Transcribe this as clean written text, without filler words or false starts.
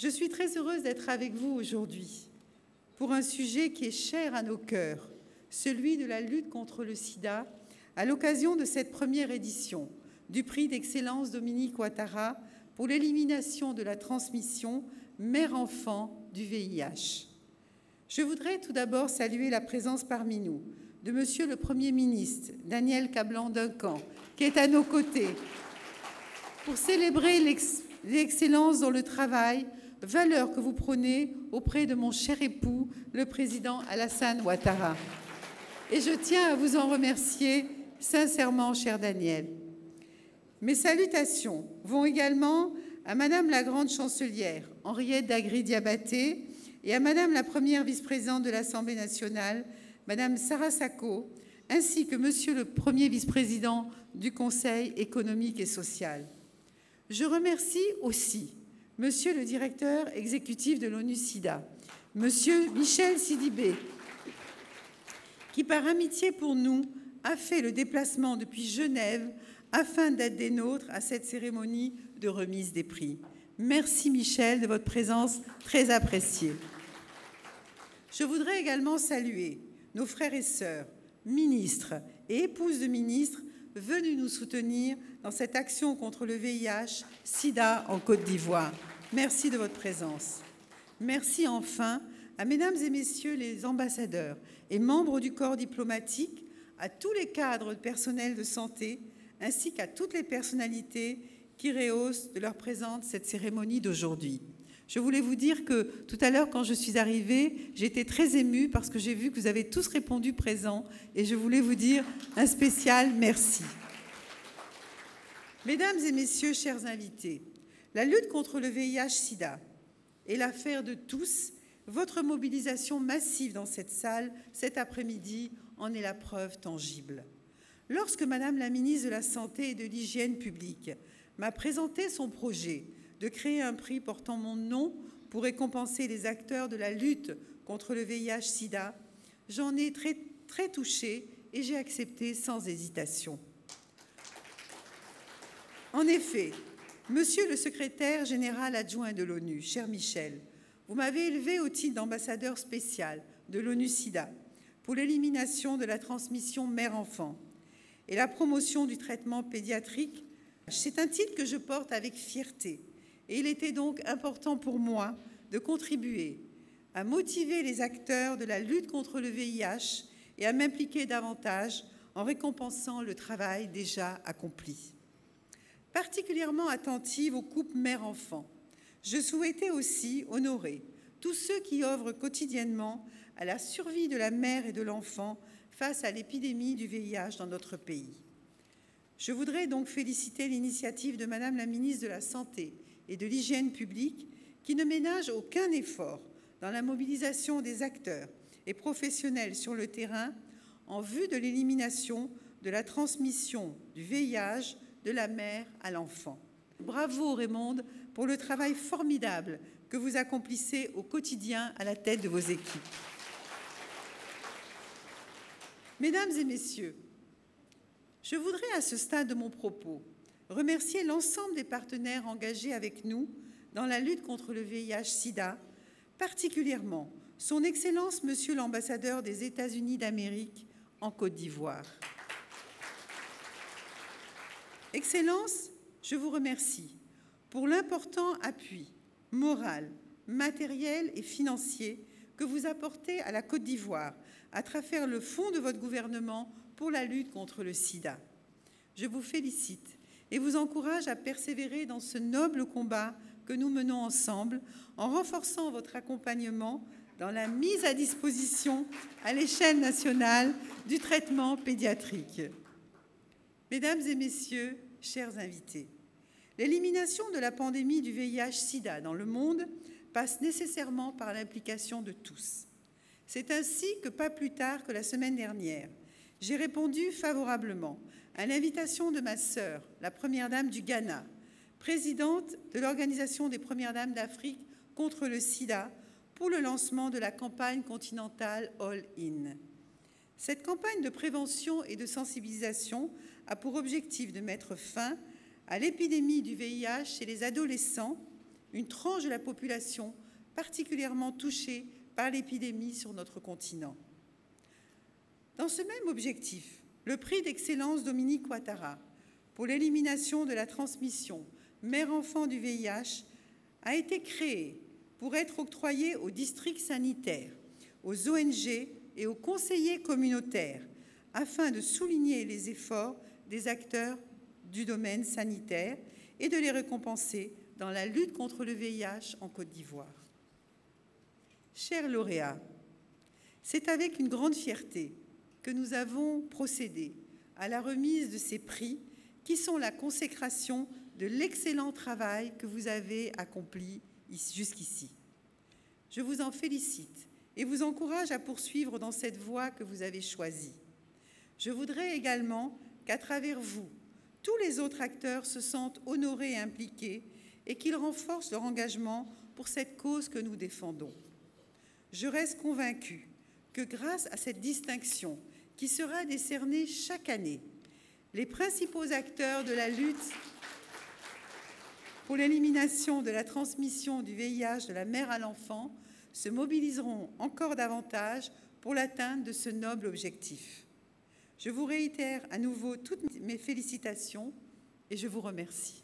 Je suis très heureuse d'être avec vous aujourd'hui pour un sujet qui est cher à nos cœurs, celui de la lutte contre le sida, à l'occasion de cette première édition du prix d'excellence Dominique Ouattara pour l'élimination de la transmission mère-enfant du VIH. Je voudrais tout d'abord saluer la présence parmi nous de Monsieur le Premier ministre, Daniel Cablan-Duncan, qui est à nos côtés, pour célébrer l'excellence dans le travail, valeur que vous prônez auprès de mon cher époux, le président Alassane Ouattara. Et je tiens à vous en remercier sincèrement, cher Daniel. Mes salutations vont également à Madame la grande chancelière, Henriette Dagri-Diabaté, et à Madame la première vice-présidente de l'Assemblée nationale, Madame Sara Sacco, ainsi que Monsieur le premier vice-président du Conseil économique et social. Je remercie aussi Monsieur le directeur exécutif de l'ONU-SIDA, Monsieur Michel Sidibé, qui, par amitié pour nous, a fait le déplacement depuis Genève afin d'être des nôtres à cette cérémonie de remise des prix. Merci Michel de votre présence très appréciée. Je voudrais également saluer nos frères et sœurs, ministres et épouses de ministres venus nous soutenir dans cette action contre le VIH-Sida en Côte d'Ivoire. Merci de votre présence. Merci enfin à mesdames et messieurs les ambassadeurs et membres du corps diplomatique, à tous les cadres personnels de santé, ainsi qu'à toutes les personnalités qui rehaussent de leur présence cette cérémonie d'aujourd'hui. Je voulais vous dire que tout à l'heure, quand je suis arrivée, j'étais très émue parce que j'ai vu que vous avez tous répondu présents et je voulais vous dire un spécial merci. Mesdames et messieurs, chers invités, la lutte contre le VIH-Sida est l'affaire de tous. Votre mobilisation massive dans cette salle cet après-midi en est la preuve tangible. Lorsque Madame la ministre de la Santé et de l'Hygiène publique m'a présenté son projet de créer un prix portant mon nom pour récompenser les acteurs de la lutte contre le VIH-Sida, j'en ai très touchée et j'ai accepté sans hésitation. En effet, Monsieur le secrétaire général adjoint de l'ONU, cher Michel, vous m'avez élevé au titre d'ambassadeur spécial de l'ONU-SIDA pour l'élimination de la transmission mère-enfant et la promotion du traitement pédiatrique. C'est un titre que je porte avec fierté. Et il était donc important pour moi de contribuer à motiver les acteurs de la lutte contre le VIH et à m'impliquer davantage en récompensant le travail déjà accompli. Particulièrement attentive aux couples mère-enfant, je souhaitais aussi honorer tous ceux qui œuvrent quotidiennement à la survie de la mère et de l'enfant face à l'épidémie du VIH dans notre pays. Je voudrais donc féliciter l'initiative de Madame la ministre de la Santé et de l'Hygiène publique qui ne ménage aucun effort dans la mobilisation des acteurs et professionnels sur le terrain en vue de l'élimination de la transmission du VIH de la mère à l'enfant. Bravo Raymonde pour le travail formidable que vous accomplissez au quotidien à la tête de vos équipes. Mesdames et messieurs, je voudrais à ce stade de mon propos remercier l'ensemble des partenaires engagés avec nous dans la lutte contre le VIH-Sida, particulièrement son Excellence Monsieur l'ambassadeur des États-Unis d'Amérique en Côte d'Ivoire. Excellence, je vous remercie pour l'important appui moral, matériel et financier que vous apportez à la Côte d'Ivoire à travers le fonds de votre gouvernement pour la lutte contre le sida. Je vous félicite et vous encourage à persévérer dans ce noble combat que nous menons ensemble en renforçant votre accompagnement dans la mise à disposition à l'échelle nationale du traitement pédiatrique. Mesdames et messieurs, chers invités, l'élimination de la pandémie du VIH-Sida dans le monde passe nécessairement par l'implication de tous. C'est ainsi que, pas plus tard que la semaine dernière, j'ai répondu favorablement à l'invitation de ma sœur, la Première Dame du Ghana, présidente de l'Organisation des Premières Dames d'Afrique contre le sida, pour le lancement de la campagne continentale All In. Cette campagne de prévention et de sensibilisation a pour objectif de mettre fin à l'épidémie du VIH chez les adolescents une tranche de la population particulièrement touchée par l'épidémie sur notre continent. Dans ce même objectif, le prix d'excellence Dominique Ouattara pour l'élimination de la transmission mère-enfant du VIH a été créé pour être octroyé aux districts sanitaires, aux ONG et aux conseillers communautaires afin de souligner les efforts des acteurs du domaine sanitaire et de les récompenser dans la lutte contre le VIH en Côte d'Ivoire. Chers lauréats, c'est avec une grande fierté que nous avons procédé à la remise de ces prix qui sont la consécration de l'excellent travail que vous avez accompli jusqu'ici. Je vous en félicite et vous encourage à poursuivre dans cette voie que vous avez choisie. Je voudrais également qu'à travers vous, tous les autres acteurs se sentent honorés et impliqués et qu'ils renforcent leur engagement pour cette cause que nous défendons. Je reste convaincue que grâce à cette distinction qui sera décernée chaque année, les principaux acteurs de la lutte pour l'élimination de la transmission du VIH de la mère à l'enfant se mobiliseront encore davantage pour l'atteinte de ce noble objectif. Je vous réitère à nouveau toutes mes félicitations et je vous remercie.